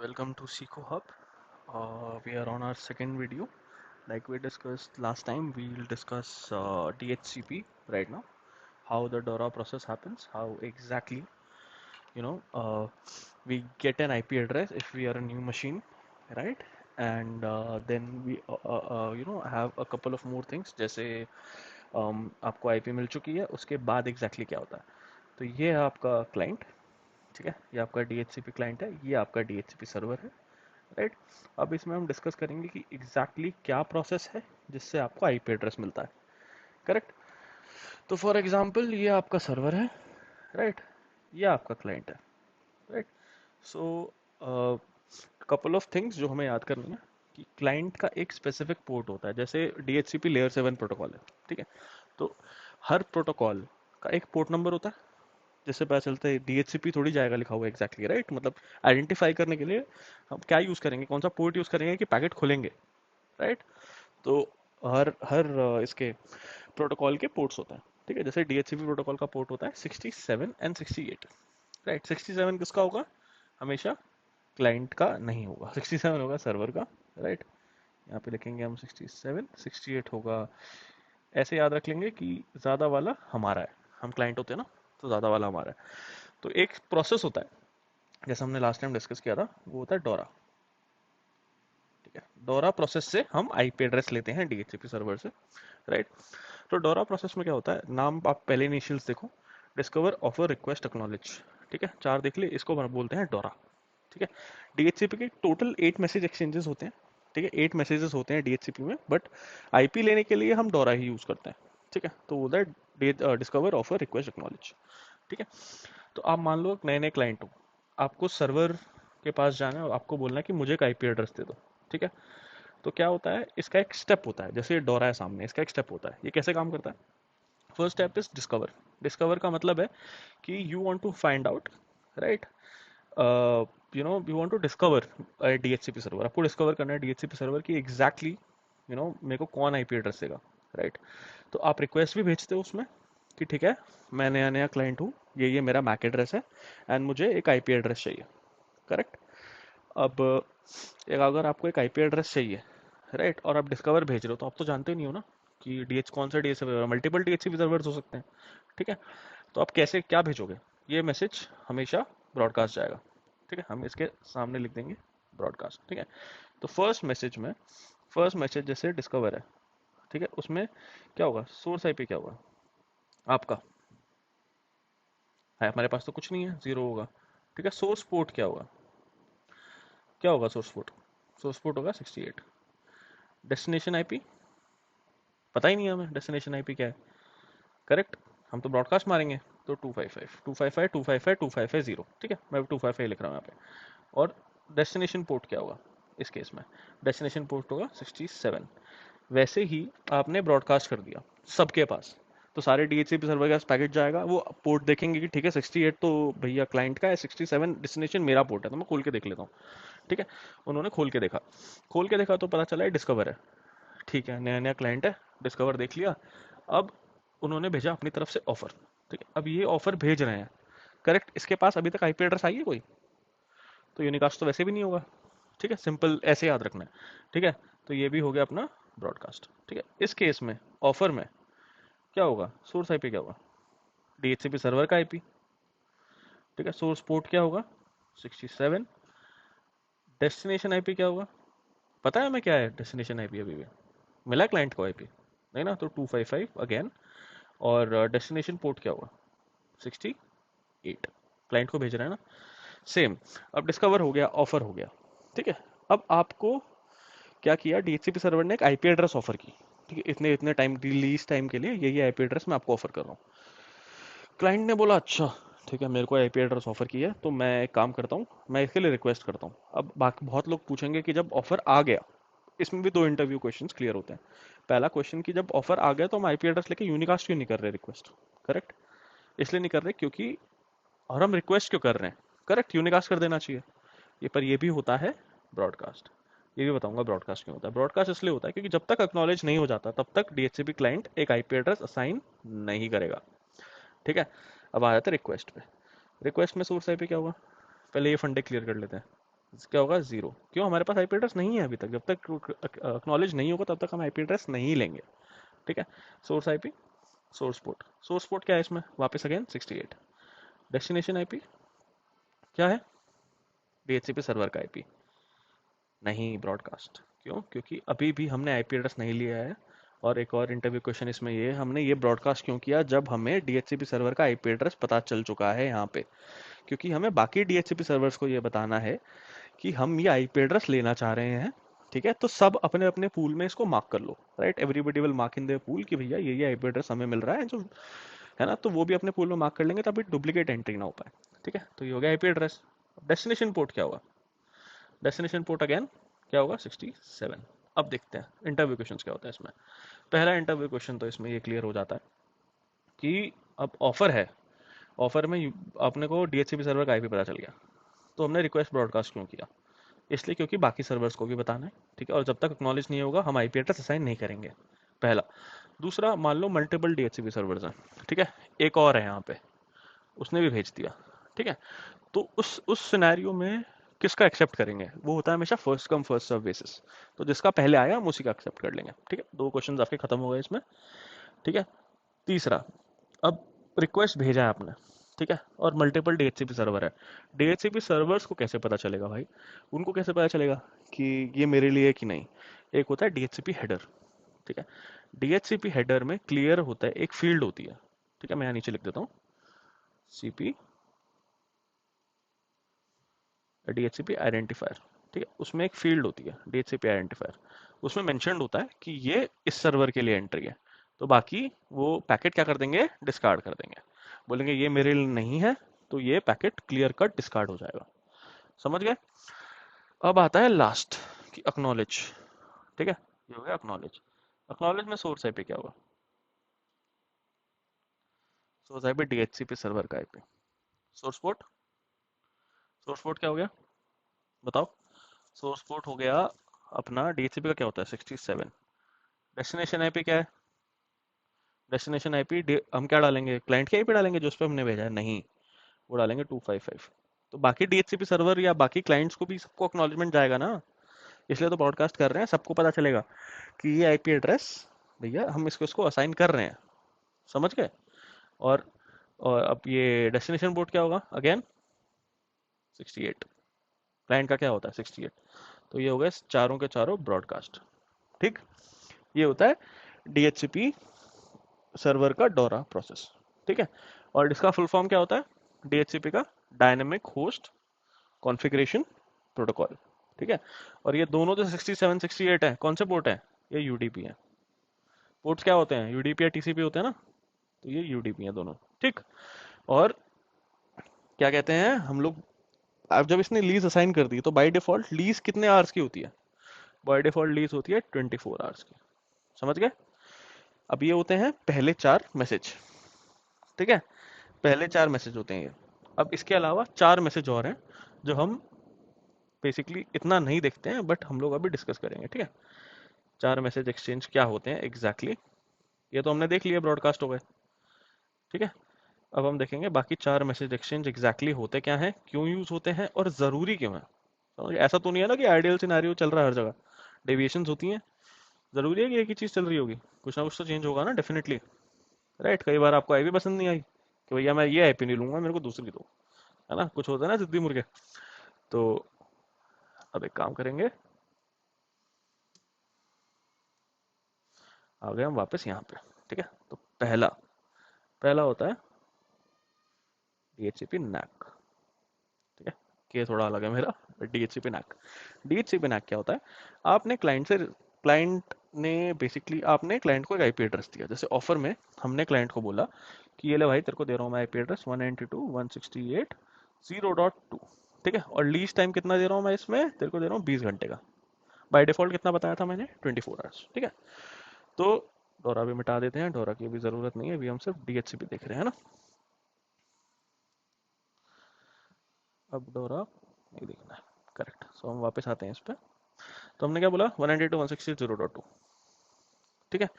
Welcome to Seco Hub. We are on our second video. Like we discussed last time, we'll discuss DHCP right now, how the DORA process happens, how exactly, you know, uh, we get an IP address if we are a new machine, right? And then we, have a couple of more things, जैसे आपको IP मिल चुकी है, उसके बाद exactly क्या होता है. तो ये है आपका क्लाइंट, ठीक है? ये आपका DHCP क्लाइंट है, ये आपका DHCP सर्वर है. राइट. अब इसमें हम डिस्कस करेंगे कि एग्जैक्टली क्या प्रोसेस है जिससे आपको आईपी एड्रेस मिलता है. करेक्ट. तो फॉर एग्जांपल ये आपका सर्वर है. राइट. ये आपका क्लाइंट है. Right. So couple of things जो हमें याद करनी है कि क्लाइंट का एक स्पेसिफिक पोर्ट होता है. जैसे DHCP लेयर 7 प्रोटोकॉल है, ठीक है? तो हर प्रोटोकॉल का एक पोर्ट नंबर होता है. जिससे पता चलता है DHCP थोड़ी जाएगा लिखा हुआ एग्जैक्टली, राइट? मतलब आइडेंटिफाई करने के लिए हम क्या यूज करेंगे, कौन सा पोर्ट यूज करेंगे कि पैकेट खुलेंगे, राइट? तो हर हर इसके प्रोटोकॉल के पोर्ट्स होता है, ठीक है? जैसे DHCP प्रोटोकॉल का पोर्ट होता है 67 एंड 68. राइट. 67 किसका होगा? हमेशा क्लाइंट का नहीं होगा. 67 होगा सर्वर का. राइट. यहाँ पे लिखेंगे हम 67. 68 होगा. ऐसे याद रख लेंगे कि ज़्यादा वाला हमारा है. हम क्लाइंट होते हैं ना, तो ज़्यादा वाला हमारा है. तो एक प्रोसेस होता है, जैसे हमने लास्ट टाइम डिस्कस किया था, वो होता है डोरा. ठीक है. डोरा प्रोसेस से हम आईपी एड्रेस लेते हैं DHCP सर्वर से. राइट. तो डोरा प्रोसेस में क्या होता है, नाम आप पहले इनिशियल्स देखो. Discover, offer, request, acknowledge. ठीक है, चार देख लिए. इसको बोलते हैं डोरा. ठीक है. DHCP के टोटल 8 मैसेज एक्सचेंजेस होते हैं. ठीक है, 8 मैसेजेस होते हैं DHCP में, बट आईपी लेने के लिए हम डोरा ही यूज करते हैं. ठीक है. तो वो है डिस्कवर, ऑफर, रिक्वेस्ट, एक्नॉलेज. ठीक है. तो आप मान लो एक नए नए क्लाइंट हो, आपको सर्वर के पास जाना है और आपको बोलना है कि मुझे एक आईपी एड्रेस दे दो. ठीक है. तो क्या होता है, इसका एक स्टेप होता है. जैसे ये डोरा है सामने, इसका एक स्टेप होता है. ये कैसे काम करता है? First step is discover. Discover का मतलब है कि you want to find out, right? You want to discover DHCP server. आपको डिस्कवर करना है DHCP सर्वर की एग्जैक्टली मेरे को कौन आईपी एड्रेस देगा, राइट? तो आप रिक्वेस्ट भी भेजते हो उसमें कि ठीक है, मैं नया नया क्लाइंट हूँ, ये मेरा मैक एड्रेस है एंड मुझे एक आईपी एड्रेस चाहिए. करेक्ट. अब एक अगर आपको एक आईपी एड्रेस चाहिए, राइट, और आप डिस्कवर भेज रहे हो, तो आप तो जानते नहीं हो ना कि डीएच कौन सा DHCP, मल्टीपल DHCP सर्वर्स हो सकते हैं. ठीक है. तो आप कैसे क्या भेजोगे? ये मैसेज हमेशा ब्रॉडकास्ट जाएगा. ठीक है, हम इसके सामने लिख देंगे ब्रॉडकास्ट. ठीक है. तो फर्स्ट मैसेज जैसे डिस्कवर है, ठीक है, उसमें क्या होगा? सोर्स आईपी क्या होगा आपका? है, हमारे पास तो कुछ नहीं है, जीरो होगा. ठीक है. सोर्स पोर्ट क्या होगा? क्या होगा सोर्स पोर्ट? सोर्स पोर्ट होगा 68. डेस्टिनेशन आईपी पता ही नहीं है हमें, डेस्टिनेशन आईपी क्या है. करेक्ट. हम तो ब्रॉडकास्ट मारेंगे, तो 255 ठीक है, मैं 255 लिख रहा हूँ यहाँ पे. और डेस्टिनेशन पोर्ट क्या होगा इस केस में? डेस्टिनेशन पोर्ट होगा 67. वैसे ही आपने ब्रॉडकास्ट कर दिया सबके पास, तो सारे DHCP सर्वर के पास पैकेट जाएगा. वो पोर्ट देखेंगे कि ठीक है 68 तो भैया क्लाइंट का है, 67 डेस्टिनेशन मेरा पोर्ट है, तो मैं खोल के देख लेता हूँ. ठीक है. उन्होंने खोल के देखा तो पता चला है डिस्कवर है. ठीक है, नया नया क्लाइंट है, डिस्कवर देख लिया. अब उन्होंने भेजा अपनी तरफ से ऑफर. ठीक है. अब ये ऑफर भेज रहे हैं, करेक्ट. इसके पास अभी तक आईपी एड्रेस आई है कोई? तो यूनिकास्ट तो वैसे भी नहीं होगा. ठीक है, सिंपल ऐसे याद रखना है. ठीक है. तो ये भी हो गया अपना ब्रॉडकास्ट. ठीक है. इस केस में ऑफर में क्या होगा? सोर्स आईपी क्या होगा? DHCP सर्वर का आईपी. ठीक है. सोर्स पोर्ट क्या होगा? 67. डेस्टिनेशन आईपी क्या होगा? पता है हमें क्या है डेस्टिनेशन आईपी? अभी भी मिला क्लाइंट को आईपी नहीं ना, तो 255 अगेन. और डेस्टिनेशन पोर्ट क्या होगा? 68. क्लाइंट को भेज रहे हैं ना. सेम. अब डिस्कवर हो गया, ऑफर हो गया. ठीक है. अब आपको क्या किया, DHCP सर्वर ने एक आईपी एड्रेस ऑफर की. ठीक है, इतने इतने टाइम, रिलीज टाइम के लिए ये आईपी एड्रेस मैं आपको ऑफर कर रहा हूँ. क्लाइंट ने बोला अच्छा ठीक है, मेरे को आईपी एड्रेस ऑफर की है, तो मैं एक काम करता हूँ, मैं इसके लिए रिक्वेस्ट करता हूँ. अब बाकी बहुत लोग पूछेंगे कि जब ऑफर आ गया, इसमें भी दो इंटरव्यू क्वेश्चंस क्लियर होते हैं. पहला क्वेश्चन कि जब ऑफर आ गया तो हम आईपी एड्रेस लेके यूनिकास्ट क्यों नहीं कर रहे रिक्वेस्ट? करेक्ट. इसलिए नहीं कर रहे क्योंकि, और हम रिक्वेस्ट क्यों कर रहे हैं? करेक्ट, यूनिकास्ट कर देना चाहिए. ये भी होता है ब्रॉडकास्ट. ये भी बताऊंगा ब्रॉडकास्ट क्यों होता है. ब्रॉडकास्ट इसलिए होता है क्योंकि जब तक एक्नॉलेज नहीं हो जाता तब तक DHCP क्लाइंट एक आईपी एड्रेस असाइन नहीं करेगा. ठीक है. अब आ जाते हैं रिक्वेस्ट पे. रिक्वेस्ट में सोर्स आईपी क्या होगा? पहले ये फंडे क्लियर कर लेते हैं. क्या होगा 0। क्यों? हमारे पास आईपी एड्रेस नहीं है अभी तक। जब तक एक्नॉलेज नहीं होगा तब तक हम आईपी एड्रेस नहीं लेंगे। ठीक है। Source IP, source port. Source port क्या है इसमें? वापस अगेन 68। डेस्टिनेशन आईपी क्या है? डीएचसीपी सर्वर का आईपी। नहीं ब्रॉडकास्ट। क्यों? क्योंकि अभी भी हमने आईपी एड्रेस नहीं लिया है। और एक और इंटरव्यू क्वेश्चन इसमें ये, हमने ये ब्रॉडकास्ट क्यों किया जब हमें डीएचसीपी सर्वर का आईपी एड्रेस पता चल चुका है यहाँ पे। क्योंकि हमें बाकी डीएचसीपी सर्वर्स को ये बताना है कि हम ये आईपी एड्रेस लेना चाह रहे हैं। ठीक है, तो सब अपने अपने पूल में इसको मार्क कर लो। Right, everybody will mark in their pool कि भैया ये आईपी एड्रेस हमें मिल रहा है, जो है ना, तो वो भी अपने पूल में मार्क कर लेंगे ताकि डुप्लीकेट एंट्री ना हो पाए। ठीक है, तो ये हो गया आईपी एड्रेस। डेस्टिनेशन पोर्ट क्या होगा? डेस्टिनेशन पोर्ट अगेन क्या होगा? 67। अब देखते हैं इंटरव्यू क्वेश्चन क्या होता है इसमें। पहला इंटरव्यू क्वेश्चन तो इसमें ये क्लियर हो जाता है कि अब ऑफर है, ऑफर में अपने को डीएचसीपी सर्वर का आईपी पता चल गया, तो हमने रिक्वेस्ट ब्रॉडकास्ट क्यों किया? इसलिए क्योंकि बाकी सर्वर्स को भी बताना है। ठीक है, और जब तक एक्नॉलेज नहीं होगा हम आईपी एड्रेस असाइन नहीं करेंगे, पहला। दूसरा, मान लो मल्टीपल डीएचसीपी सर्वर्स हैं। ठीक है, एक और है यहाँ पे, उसने भी भेज दिया। ठीक है, तो उस सिनेरियो में किसका एक्सेप्ट करेंगे? वो होता है हमेशा first come first serve basis. तो जिसका पहले आया हम उसी का एक्सेप्ट कर लेंगे। ठीक है, दो क्वेश्चन आपके खत्म हो गए इसमें। ठीक है, तीसरा, अब रिक्वेस्ट भेजा है आपने, ठीक है, और मल्टीपल डीएचसीपी सर्वर है। डीएचसीपी सर्वर्स को कैसे पता चलेगा भाई? उनको कैसे पता चलेगा कि ये मेरे लिए है कि नहीं? एक होता है डीएचसीपी हेडर। ठीक है, डीएचसीपी हेडर में क्लियर होता है, एक फील्ड होती है। ठीक है, मैं यहाँ नीचे लिख देता हूँ, सीपी डीएचसीपी आइडेंटिफायर। ठीक है, उसमें एक फील्ड होती है डीएचसीपी आइडेंटिफायर, उसमें मेंशन्ड होता है कि ये इस सर्वर के लिए एंट्री है। तो बाकी वो पैकेट क्या कर देंगे? डिस्कार्ड कर देंगे, बोलेंगे ये मेरे लिए नहीं है, तो ये पैकेट क्लियर कट डिस्कार्ड हो जाएगा। समझ गए? अब आता है लास्ट कि अक्नॉलेज। ठीक है, ये हो गया अक्नॉलेज। अक्नॉलेज में सोर्स आईपी क्या होगा? सोर्स आईपी डीएचसीपी सर्वर का IP. Source port, source port क्या हो गया बताओ? सोर्स पोर्ट हो गया अपना डीएचसीपी का क्या होता है? 67। डेस्टिनेशन आईपी क्या है? डेस्टिनेशन आईपी हम क्या डालेंगे? क्लाइंट की आईपी डालेंगे जो उस पर हमने भेजा है? नहीं, वो डालेंगे 255। तो बाकी डीएचसीपी सर्वर या बाकी क्लाइंट्स को भी सबको एक्नॉलेजमेंट जाएगा ना, इसलिए तो ब्रॉडकास्ट कर रहे हैं, सबको पता चलेगा कि ये आईपी एड्रेस भैया हम इसको इसको असाइन कर रहे हैं। समझ गए? और और अब ये डेस्टिनेशन पोर्ट क्या होगा? अगेन 68। क्लाइंट का क्या होता है? 68। तो ये हो गए चारों के चारों ब्रॉडकास्ट। ठीक, ये होता है डीएचसीपी सर्वर का डोरा प्रोसेस। ठीक है, और इसका फुल फॉर्म क्या होता है? डीएचसीपी का डायनेमिक होस्ट कॉन्फ़िगरेशन प्रोटोकॉल। ठीक है, और ये दोनों जो 67 68 है, कौन से पोर्ट है? ये यूडीपी है। पोर्ट्स क्या होते हैं? यूडीपी या टीसीपी होते हैं ना, तो ये यूडीपी है दोनों। ठीक, और क्या कहते हैं हम लोग, अब जब इसने लीज असाइन कर दी तो बाय डिफॉल्ट लीज कितने आवर्स की होती है? बाय डिफॉल्ट लीज होती है 24 आवर्स की। समझ गए? अब ये होते हैं पहले चार मैसेज। ठीक है, पहले चार मैसेज होते हैं ये। अब इसके अलावा चार मैसेज और हैं जो हम बेसिकली इतना नहीं देखते हैं, बट हम लोग अभी डिस्कस करेंगे। ठीक है, चार मैसेज एक्सचेंज क्या होते हैं एग्जैक्टली ये तो हमने देख लिया, ब्रॉडकास्ट हो गए। ठीक है, अब हम देखेंगे बाकी चार मैसेज एक्सचेंज एग्जैक्टली होते क्या हैं, क्यों यूज होते हैं और जरूरी क्यों है। समझ गए? ऐसा तो नहीं है ना कि आइडियल सिनेरियो चल रहा है हर जगह, डेविएशंस होती हैं। जरूरी है कि एक ही चीज चल रही होगी? कुछ ना कुछ तो चेंज होगा ना, डेफिनेटली। राइट, कई बार आपको आईपी पसंद नहीं आई कि भैया मैं ये आईपी नहीं लूंगा, मेरे को दूसरी दो, है ना, कुछ होता है ना जिद्दी मुर्गे। तो अब एक काम करेंगे, आ गए हम वापस यहाँ पे। ठीक है, तो पहला पहला होता है डीएचसीपी नैक। ठीक है, के थोड़ा अलग है मेरा, डीएचसीपी नैक। डीएचसीपी नैक क्या होता है? आपने क्लाइंट ने बेसिकली आपने क्लाइंट को एक आईपी एड्रेस दिया। जैसे ऑफर में हमने क्लाइंट को बोला कि ये ले भाई, तेरे को दे रहा हूँ मैं आईपी एड्रेस 192.168.0.2। ठीक है, और लीज टाइम कितना दे रहा हूँ मैं इसमें? तेरे को दे रहा हूँ 20 घंटे का। बाय डिफॉल्ट कितना बताया था मैंने? 24 आवर्स। ठीक है, तो डोरा भी मिटा देते हैं, डोरा की भी जरूरत नहीं है, अभी हम सिर्फ डीएचसीपी देख रहे हैं ना। अब डोरा नहीं देखना है, करेक्ट। सो हम वापस आते हैं इस पे। तो हमने क्या बोला? 192.168.0.2। ठीक है,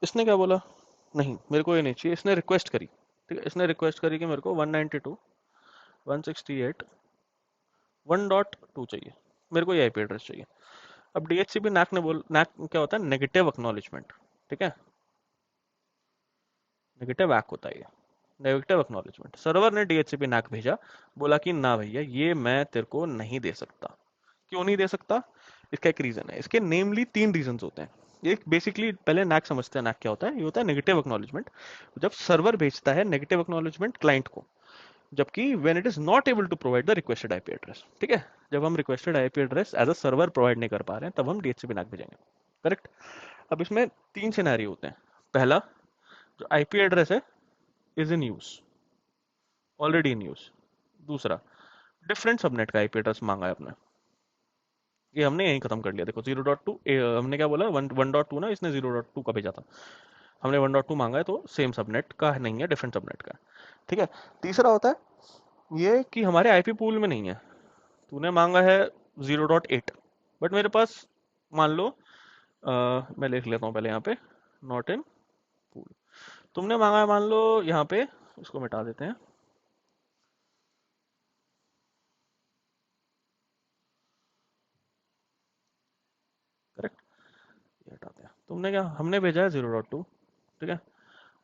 इसने क्या बोला? नहीं, मेरे को ये नहीं चाहिए, इसने रिक्वेस्ट करी। ठीक है, इसने रिक्वेस्ट करी कि मेरे को 192.168 1.2 चाहिए, मेरे को ये आईपी एड्रेस चाहिए। अब डीएचसीपी नैक ने बोल, नैक क्या होता है, नेगेटिव एक्नॉलेजमेंट, ठीक है, नेगेटिव एक्क होता है ये, नेगेटिव एक्नॉलेजमेंट। सर्वर ने डीएचसीपी नैक भेजा, बोला कि ना भैया ये मैं तेरे को नहीं दे सकता। क्यों नहीं दे सकता? इसका एक रीजन है, इसके नेमली 3 रीजंस होते हैं। एक बेसिकली पहले नैक समझते हैं, नैक क्या होता है। ये होता है नेगेटिव एक्नॉलेजमेंट, जब सर्वर भेजता है नेगेटिव एक्नॉलेजमेंट क्लाइंट को, जबकि when it is not able to provide the requested IP address, ठीक है, जब हम requested IP address as a server provide नहीं कर पा रहे हैं तब हम डीएचसीपी नैक भेजेंगे, करेक्ट। अब इसमें 3 सिनेरियो होते हैं। पहला, जो आईपी एड्रेस है is in use, already in use. दूसरा, डिफरेंट सबनेट का आईपी एड्रेस मांगा है अपने, ये हमने यहीं खत्म कर लिया। देखो 0.2, हमने क्या बोला, 1.2 ना, इसने 0.2 का भेजा था, हमने 1.2 मांगा है, तो सेम सबनेट का नहीं है, डिफरेंट सबनेट का है, ठीक है। तीसरा होता है ये कि हमारे आईपी पूल में नहीं है, तूने मांगा है 0.8, बट मेरे पास, मान लो, मैं लिख लेता हूँ पहले यहाँ पे, नॉट इन पूल। तुमने मांगा है मान लो यहाँ पे, इसको मिटा देते हैं, करेक्ट, ये हटाते हैं। तुमने क्या, हमने भेजा है 0.2, ठीक है,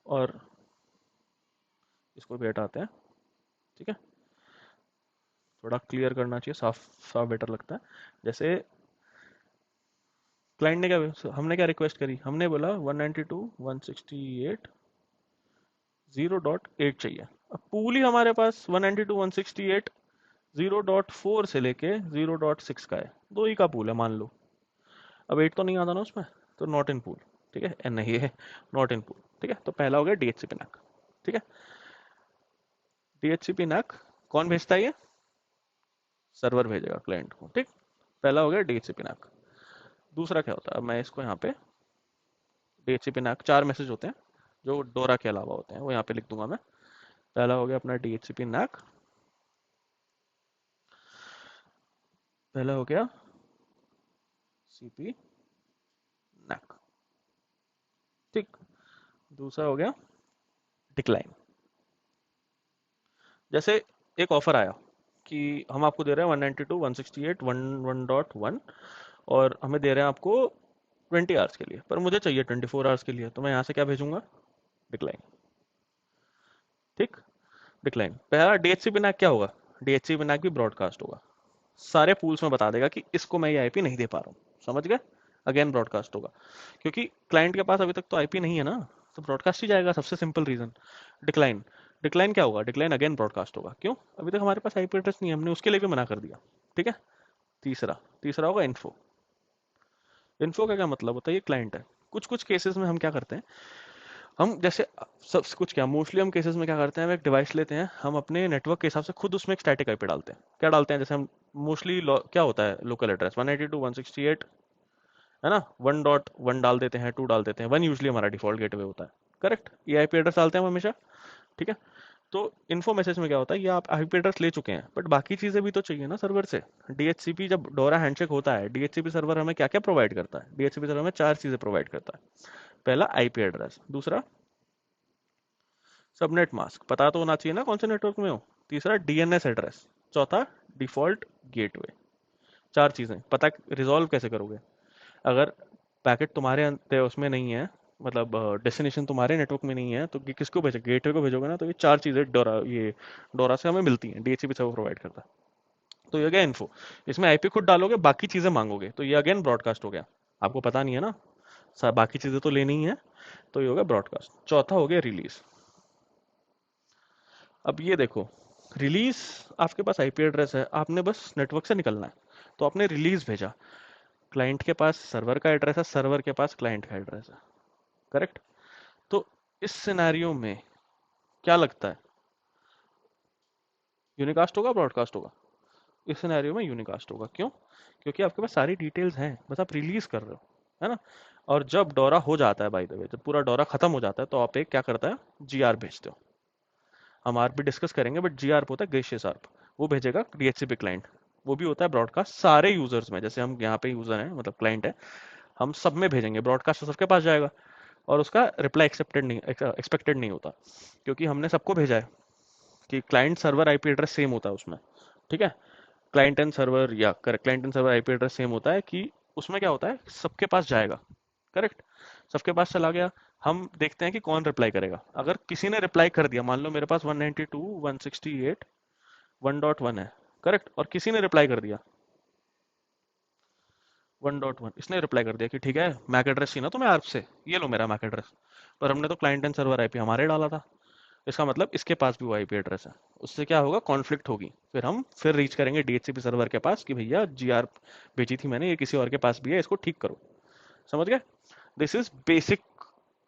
और इसको भी हटाते हैं, ठीक है, थोड़ा क्लियर करना चाहिए, साफ साफ बेटर लगता है। जैसे क्लाइंट ने क्या, हमने क्या रिक्वेस्ट करी, हमने बोला 192.168 0.8 चाहिए। अब पूल ही हमारे पास 192.168 0.4 से लेके 0.6 का है, दो ही का पूल है मान लो। अब 8 तो नहीं आता ना उसमें, तो नॉट इन पूल, ठीक है, नहीं है, नॉट इन पूल, ठीक है। तो पहला हो गया डीएचसीपी नैक, ठीक है। डीएचसीपी नैक कौन भेजता है ये, सर्वर भेजेगा क्लाइंट को, ठीक। पहला हो गया डीएचसीपी नैक। दूसरा क्या होता है, अब मैं इसको यहाँ पे, डीएचसीपी नैक 4 मैसेज होते हैं जो डोरा के अलावा होते हैं, वो यहाँ पे लिख दूंगा मैं। पहला हो गया अपना डीएचसीपी नैक, पहला हो गया सीपी नैक, ठीक। दूसरा हो गया डिक्लाइन। जैसे एक ऑफर आया कि हम आपको दे रहे हैं 192.168.1.1 और हमें दे रहे हैं आपको 20 आवर्स के लिए, पर मुझे चाहिए 24 आवर्स के लिए, तो मैं यहाँ से क्या भेजूंगा, डिक्लाइन, ठीक, डिक्लाइन। पहला डीएचसीपी नैक क्या होगा, डीएचसीपी नैक भी ब्रॉडकास्ट होगा, सारे पूल्स में बता देगा कि इसको मैं ये आईपी नहीं दे पा रहा हूँ, समझ गए। अगेन ब्रॉडकास्ट होगा, क्योंकि क्लाइंट के पास अभी तक तो आईपी नहीं है ना, तो ब्रॉडकास्ट ही जाएगा, सबसे सिंपल रीजन। डिक्लाइन, डिक्लाइन क्या होगा, डिक्लाइन अगेन ब्रॉडकास्ट होगा, क्यों, अभी तक हमारे पास आईपी एड्रेस नहीं है, हमने उसके लिए भी मना कर दिया, ठीक है। तीसरा, तीसरा होगा इन्फो। इन्फो का क्या मतलब होता है, ये क्लाइंट है। कुछ कुछ केसेस में हम क्या करते हैं, हम जैसे, सब कुछ क्या, मोस्टली हम केसेस में क्या करते हैं, हम एक डिवाइस लेते हैं, हम अपने नेटवर्क के हिसाब से खुद उसमें एक स्टैटिक आईपी डालते हैं। क्या डालते हैं, जैसे हम मोस्टली क्या होता है, लोकल एड्रेस 192.168 है ना, 1.1 डाल देते हैं, 2 डाल देते हैं, 1 यूजली हमारा डिफॉल्ट गेटवे होता है, करेक्ट, ये आईपी एड्रेस डालते हैं हम हमेशा, ठीक है। तो इन्फो मैसेज में क्या होता है, ये आप आईपी एड्रेस ले चुके हैं, बट बाकी चीजें भी तो चाहिए ना सर्वर से। डीएचसीपी जब डोरा हैंडशेक होता है, डीएचसीपी सर्वर हमें क्या क्या प्रोवाइड करता है, डीएचसीपी सर्वर हमें 4 चीजें प्रोवाइड करता है। पहला आईपी एड्रेस, दूसरा सबनेट मास्क, पता तो होना चाहिए ना कौन से नेटवर्क में हो। तीसरा डीएनएस एड्रेस, चौथा डिफॉल्ट गेटवे। 4 चीजें पता, रिजॉल्व कैसे करोगे, अगर पैकेट तुम्हारे उसमें नहीं है, मतलब डेस्टिनेशन तुम्हारे नेटवर्क में नहीं है, तो किसको भेजोगे, गेटवे को भेजोगे ना। तो ये 4 चीजें डोरा, ये डोरा से हमें मिलती हैं, डीएचसीपी सर्वर प्रोवाइड करता है। तो ये गया इन्फो, इसमें आईपी खुद डालोगे, बाकी चीजें मांगोगे, तो ये अगेन ब्रॉडकास्ट हो गया। आपको पता नहीं है ना, बाकी चीजें तो लेनी ही है, तो ये हो गया ब्रॉडकास्ट। चौथा हो गया रिलीज। अब ये देखो, रिलीज, आपके पास आईपी एड्रेस है, आपने बस नेटवर्क से निकलना है, तो आपने रिलीज भेजा, क्लाइंट के पास सर्वर का एड्रेस है, सर्वर के पास क्लाइंट का एड्रेस है, करेक्ट। तो इस सिनेरियो में क्या लगता है, यूनिकास्ट होगा ब्रॉडकास्ट होगा, इस सिनेरियो में यूनिकास्ट होगा, क्यों, क्योंकि आपके पास सारी डिटेल्स हैं, बस आप रिलीज कर रहे हो, है ना। और जब डोरा हो जाता है, बाय द वे, जब पूरा डोरा खत्म हो जाता है, तो आप एक क्या करता है, जीआर भेजते हो। हम आर भी डिस्कस करेंगे, बट जीआर होता है ग्रेशियस आर्प, वो भेजेगा डीएचसीपी क्लाइंट, वो भी होता है ब्रॉडकास्ट सारे यूजर्स में, जैसे हम यहाँ पे यूजर हैं, मतलब क्लाइंट है, हम सब में भेजेंगे, ब्रॉडकास्ट तो सबके पास जाएगा, और उसका रिप्लाई एक्सपेक्टेड नहीं होता, क्योंकि हमने सबको भेजा है कि client server IP address same होता है उसमें, ठीक है। क्लाइंट एंड सर्वर, या correct, client and server IP address same होता है कि उसमें क्या होता है, सबके पास जाएगा। करेक्ट, सबके पास चला गया, हम देखते हैं कि कौन रिप्लाई करेगा। अगर किसी ने रिप्लाई कर दिया, मान लो मेरे पास 192.168.1.1 है, करेक्ट, और किसी ने रिप्लाई कर दिया 1.1, इसने रिप्लाई कर दिया कि ठीक है मैक एड्रेस चाहिए ना तुम्हें आर्प से, ये लो मेरा मैक एड्रेस, पर हमने तो क्लाइंट एंड सर्वर आईपी हमारे डाला था, इसका मतलब इसके पास भी वो आईपी एड्रेस है। उससे क्या होगा, कॉन्फ्लिक्ट होगी, फिर हम फिर रीच करेंगे डीएचसीपी सर्वर के पास कि भैया जीआर भेजी थी मैंने, ये किसी और के पास भी है, इसको ठीक करो। समझ गए? दिस इज बेसिक,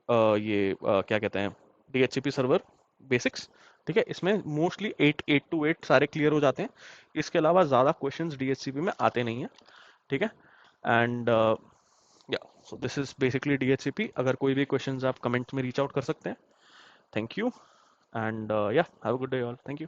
क्या कहते हैं, डीएचसीपी सर्वर बेसिक्स। ठीक है, इसमें मोस्टली 8 to 8 सारे क्लियर हो जाते हैं, इसके अलावा ज़्यादा क्वेश्चंस डीएचसीपी में आते नहीं हैं। ठीक है, एंड या, so this is basically DHCP. अगर कोई भी क्वेश्चंस आप कमेंट्स में रीच आउट कर सकते हैं। Thank you, and yeah, have a good day all. Thank you.